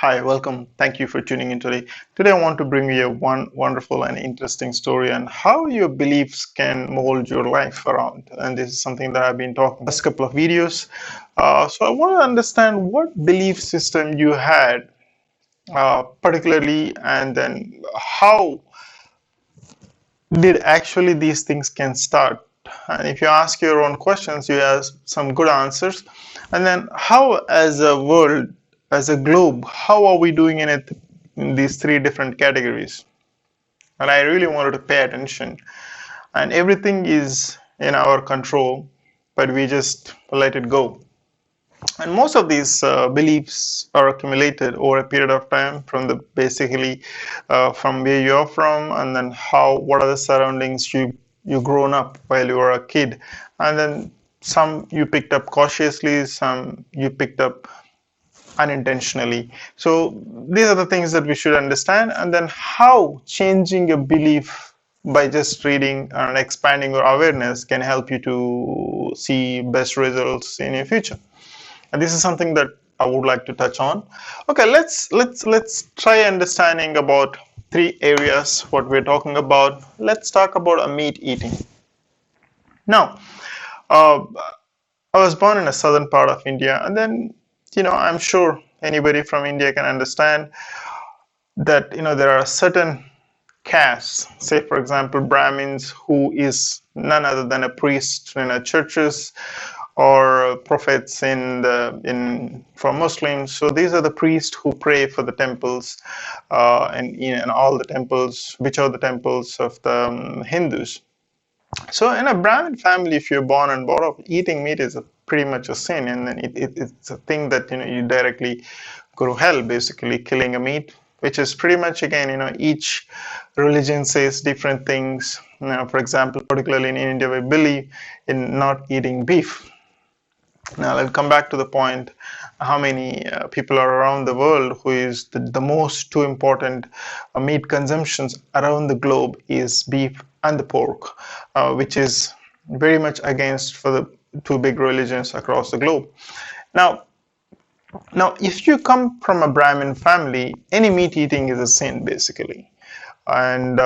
Hi, welcome. Thank you for tuning in today. Today, I want to bring you one wonderful and interesting story on how your beliefs can mold your life around. And this is something that I've been talking last couple of videos. So I want to understand what belief system you had, particularly, and then how did actually these things can start. And if you ask your own questions, you have some good answers. And then how, as a world, as a globe, how are we doing in it in these three different categories? And I really wanted to pay attention. And everything is in our control, but we just let it go. And most of these beliefs are accumulated over a period of time from the basically from where you're from, and then what are the surroundings you grown up while you were a kid, and then some you picked up cautiously, some you picked up unintentionally. So these are the things that we should understand, and then how changing a belief by just reading and expanding your awareness can help you to see best results in your future. And this is something that I would like to touch on. Okay, let's try understanding about three areas what we're talking about. Let's talk about a meat eating. Now, uh, I was born in a southern part of India, and then I'm sure anybody from India can understand that there are certain castes. Say, for example, Brahmins, who is none other than a priest in a churches, or prophets in for Muslims. So these are the priests who pray for the temples, and in all the temples, which are the temples of the Hindus. So in a Brahmin family, if you're born and brought up, eating meat is pretty much a sin, and then it's a thing that you directly go to hell, basically killing a meat, which is pretty much, again, each religion says different things. For example, particularly in India, we believe in not eating beef. Now I'll come back to the point: how many people are around the world who is the most two important meat consumptions around the globe is beef and the pork, which is very much against for the two big religions across the globe. Now, if you come from a Brahmin family, any meat eating is a sin, basically. And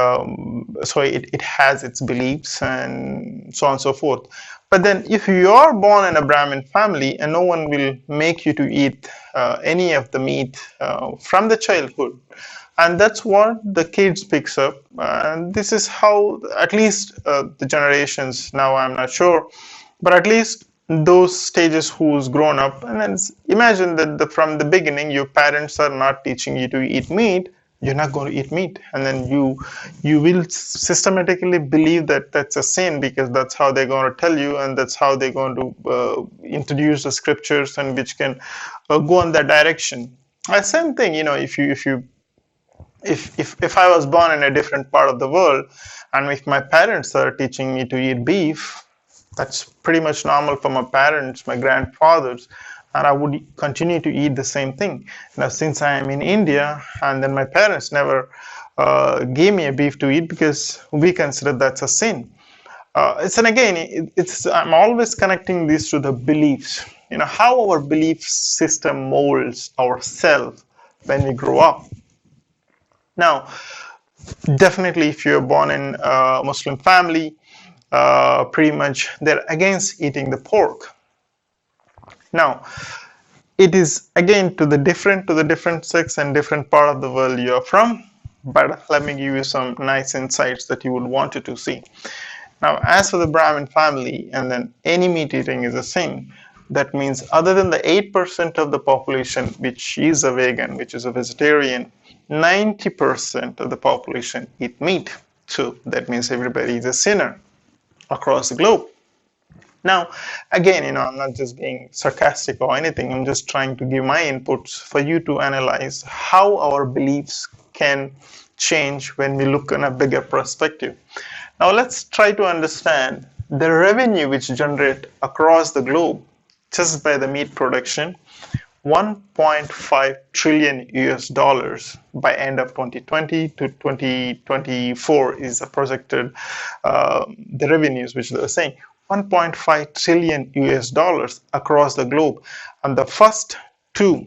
so it has its beliefs and so on and so forth. But then if you are born in a Brahmin family, and no one will make you to eat any of the meat from the childhood, and that's what the kids picks up, and this is how at least the generations now, I'm not sure, but at least those stages who's grown up. And then imagine that from the beginning your parents are not teaching you to eat meat, you're not going to eat meat, and then you will systematically believe that that's a sin, because that's how they're going to tell you, and that's how they're going to introduce the scriptures, and which can go in that direction. Same thing, if I was born in a different part of the world, and if my parents are teaching me to eat beef, that's pretty much normal for my parents, my grandfathers, and I would continue to eat the same thing. Now, since I am in India, and then my parents never gave me a beef to eat, because we consider that's a sin. I'm always connecting this to the beliefs. How our belief system molds ourselves when we grow up. Now, definitely, if you're born in a Muslim family, pretty much they're against eating the pork. Now, it is again to the different sects and different part of the world you're from, but let me give you some nice insights that you would want to see. Now, as for the Brahmin family, and then any meat eating is a sin. That means other than the 8% of the population which is a vegan, which is a vegetarian, 90% of the population eat meat. So that means everybody is a sinner across the globe. Now, again, I'm not just being sarcastic or anything. I'm just trying to give my inputs for you to analyze how our beliefs can change when we look in a bigger perspective. Now, let's try to understand the revenue which generate across the globe just by the meat production. 1.5 trillion US dollars by end of 2020 to 2024 is a projected the revenues which they're saying. 1.5 trillion US dollars across the globe, and the first two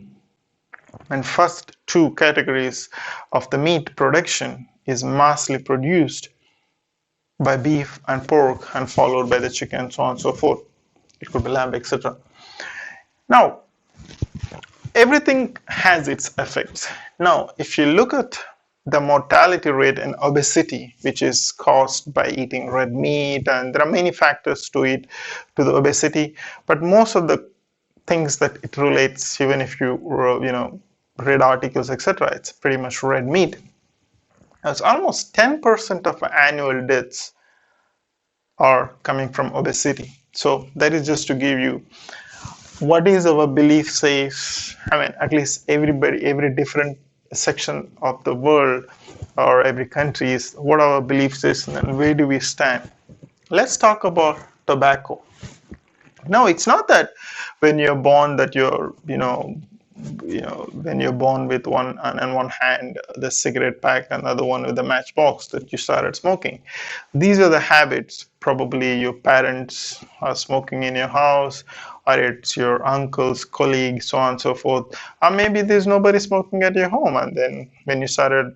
And first two categories of the meat production is massively produced by beef and pork and followed by the chicken, so on and so forth. It could be lamb, etc. Now, everything has its effects. Now, if you look at the mortality rate and obesity, which is caused by eating red meat, and there are many factors to it, to the obesity, but most of the things that it relates, even if you read articles, etc., it's pretty much red meat. It's almost 10% of annual deaths are coming from obesity. So that is just to give you what is our belief says. I mean, at least everybody, every different section of the world or every country is what our belief says and where do we stand. Let's talk about tobacco. Now, it's not that when you're born that you're, when you're born with one and one hand the cigarette pack and the other one with the matchbox that you started smoking. These are the habits. Probably your parents are smoking in your house, or it's your uncles, colleagues, so on and so forth. Or maybe there's nobody smoking at your home, and then when you started,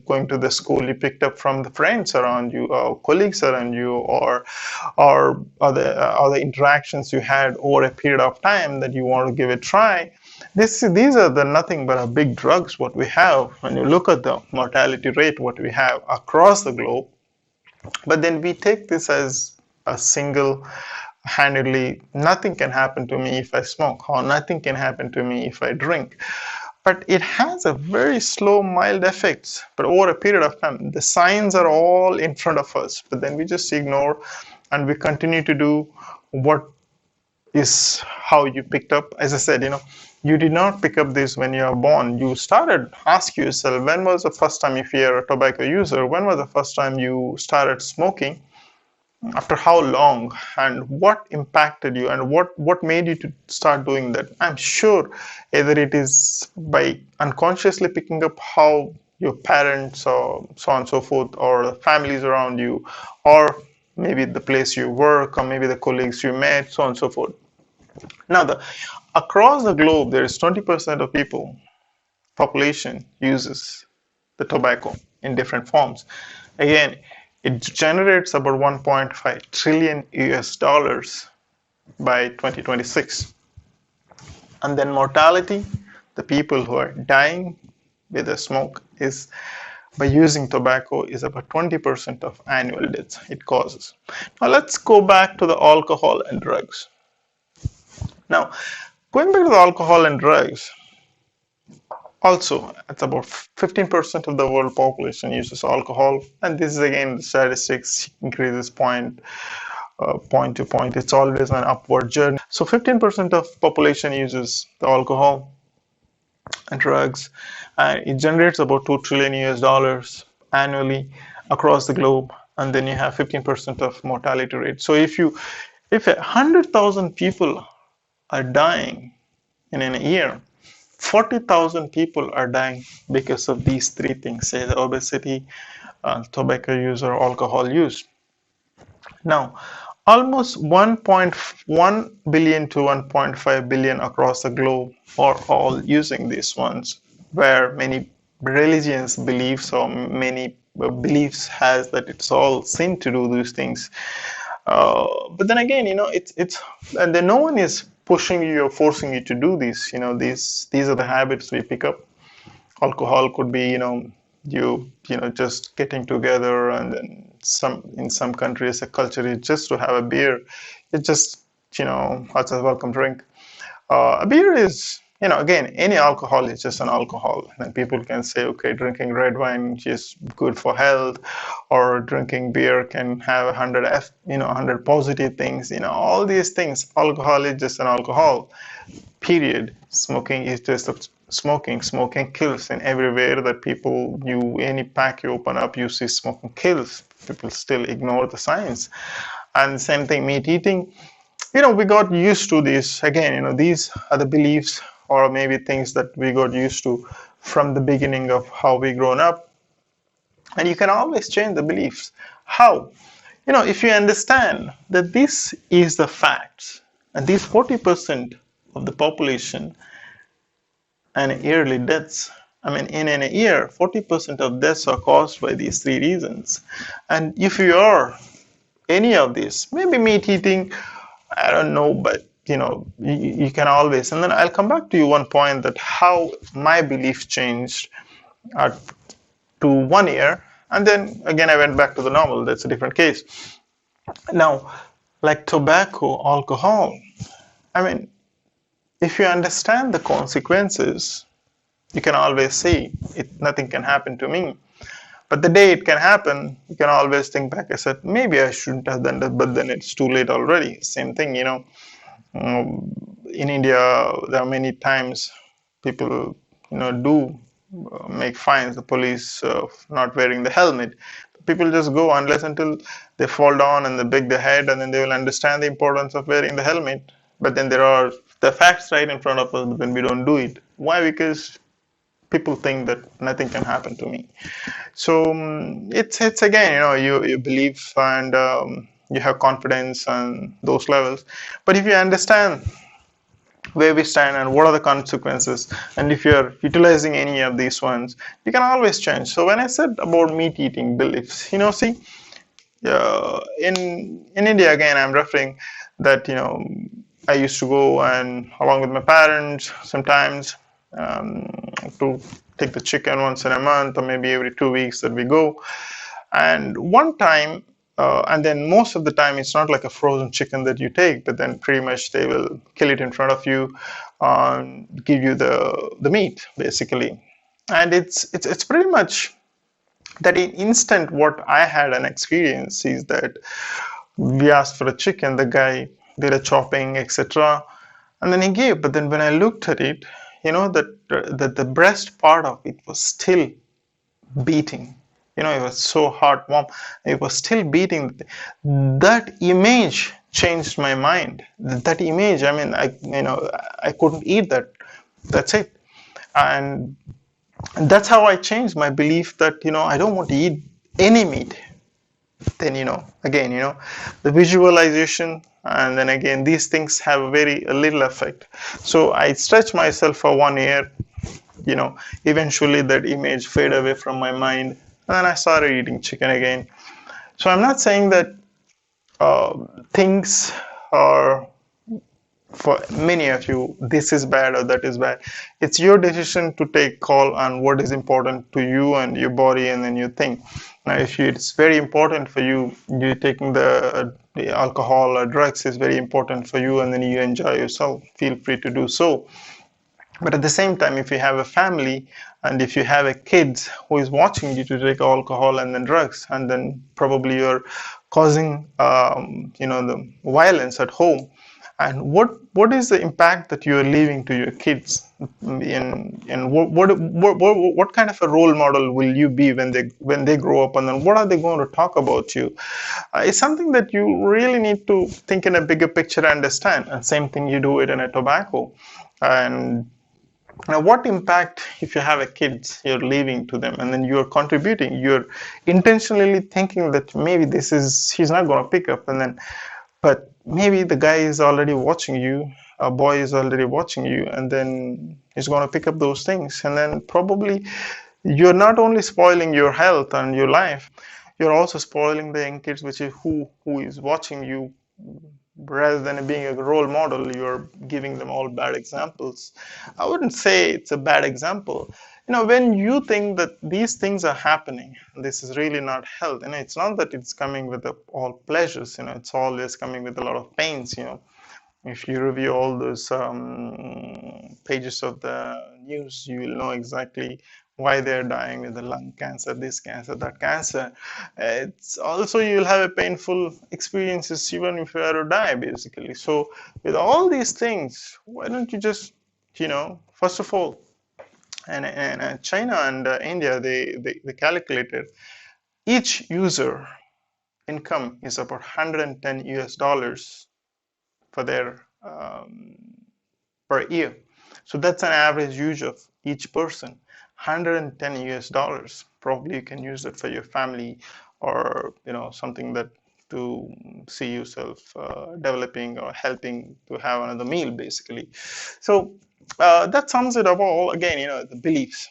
going to the school, you picked up from the friends around you, or colleagues around you, or other interactions you had over a period of time that you want to give a try. These are the nothing but a big drugs what we have when you look at the mortality rate what we have across the globe. But then we take this as a single handedly, nothing can happen to me if I smoke, or nothing can happen to me if I drink. But it has a very slow, mild effects. But over a period of time, the signs are all in front of us. But then we just ignore and we continue to do what is how you picked up. As I said, you did not pick up this when you were born. You started, ask yourself, when was the first time, if you're a tobacco user, when was the first time you started smoking? After how long, and what impacted you, and what made you to start doing that? I'm sure either it is by unconsciously picking up how your parents or so on and so forth, or the families around you, or maybe the place you work, or maybe the colleagues you met, so on and so forth. Now, across the globe, there is 20% of population uses the tobacco in different forms. Again, it generates about 1.5 trillion US dollars by 2026. And then mortality, the people who are dying with the smoke is by using tobacco is about 20% of annual deaths it causes. Now let's go back to the alcohol and drugs. Now, going back to the alcohol and drugs, also, it's about 15% of the world population uses alcohol, and this is again the statistics increases point to point. It's always an upward journey. So 15% of population uses the alcohol and drugs, and it generates about 2 trillion US dollars annually across the globe. And then you have 15% of mortality rate. So if 100,000 people are dying in a year, 40,000 people are dying because of these three things, say the obesity, tobacco use, or alcohol use. Now, almost 1.1 billion to 1.5 billion across the globe are all using these ones, where many religions beliefs or many beliefs has that it's all sin to do these things. But then again, it's and then no one is pushing you or forcing you to do this. These are the habits we pick up. Alcohol could be, you just getting together, and then in some countries the culture is just to have a beer. It's just, it's a welcome drink. A beer is, again, any alcohol is just an alcohol. And people can say, okay, drinking red wine is good for health, or drinking beer can have 100 positive things. All these things. Alcohol is just an alcohol. Period. Smoking is just smoking. Smoking kills, and everywhere that any pack you open up, you see smoking kills. People still ignore the science. And same thing, meat eating. We got used to this. Again, these are the beliefs, or maybe things that we got used to from the beginning of how we grown up. And you can always change the beliefs. How? If you understand that this is the facts, and these 40% of the population and yearly deaths. I mean, in a year, 40% of deaths are caused by these three reasons. And if you are any of these, maybe meat eating, I don't know, but you can always. And then I'll come back to you one point that how my belief changed at, to 1 year, and then again I went back to the normal. That's a different case. Now, like tobacco, alcohol. I mean, if you understand the consequences, you can always say nothing can happen to me. But the day it can happen, you can always think back. I said maybe I shouldn't have done that, but then it's too late already. Same thing, in India, there are many times people, do make fines the police not wearing the helmet. People just go unless until they fall down and they break their head, and then they will understand the importance of wearing the helmet. But then there are the facts right in front of us, but then we don't do it. Why? Because people think that nothing can happen to me. So it's again, you believe, and you have confidence on those levels. But if you understand where we stand and what are the consequences, and if you're utilizing any of these ones, you can always change. So when I said about meat eating beliefs, see, in India, again, I'm referring that I used to go and along with my parents sometimes, um, to take the chicken once in a month or maybe every 2 weeks that we go. And one time, and then most of the time it's not like a frozen chicken that you take, but then pretty much they will kill it in front of you, give you the meat basically, and it's pretty much that in instant. What I had an experience is that we asked for a chicken, the guy did a chopping, etc., and then he gave. But then when I looked at it, that the breast part of it was still beating. It was so hot, warm. It was still beating. That image changed my mind. That image. I mean, I couldn't eat that. That's it. And that's how I changed my belief that I don't want to eat any meat. Then again, the visualization, and then again these things have a very little effect. So I stretched myself for 1 year. Eventually that image faded away from my mind, and then I started eating chicken again. So I'm not saying that things are, for many of you, this is bad or that is bad. It's your decision to take call on what is important to you and your body, and then you think. Now, if it's very important for you, you taking the alcohol or drugs is very important for you, and then you enjoy yourself, feel free to do so. But at the same time, if you have a family and if you have a kid who is watching you to take alcohol and then drugs, and then probably you're causing, the violence at home, and what is the impact that you are leaving to your kids, and what kind of a role model will you be when they grow up, and then what are they going to talk about you? It's something that you really need to think in a bigger picture and understand. And same thing, you do it in a tobacco. And now, what impact, if you have a kid, you're leaving to them, and then you're contributing, you're intentionally thinking that maybe he's not going to pick up, and then, but maybe the guy is already watching you, a boy is already watching you, and then he's going to pick up those things, and then probably you're not only spoiling your health and your life, you're also spoiling the young kids, which is who is watching you. Rather than being a role model, you're giving them all bad examples. I wouldn't say it's a bad example. When you think that these things are happening, this is really not health. It's not that it's coming with all pleasures. It's always coming with a lot of pains. If you review all those pages of the news, you will know exactly why they're dying with the lung cancer, this cancer, that cancer. It's also, you'll have a painful experiences even if you are to die, basically. So with all these things, why don't you just, first of all, and China and India, they calculated each user income is about 110 US dollars for their per year. So that's an average use of each person, 110 US dollars. Probably you can use it for your family, or something that to see yourself developing or helping to have another meal, basically. So That sums it up all. Again, the beliefs.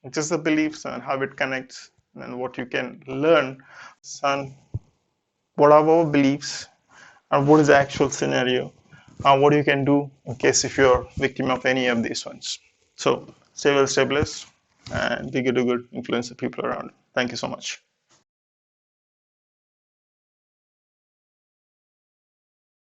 It's just the beliefs and how it connects and what you can learn. And what are our beliefs and what is the actual scenario and what you can do in case if you're victim of any of these ones. So stay well, stay blessed, and be good to good, influence the people around. Thank you so much.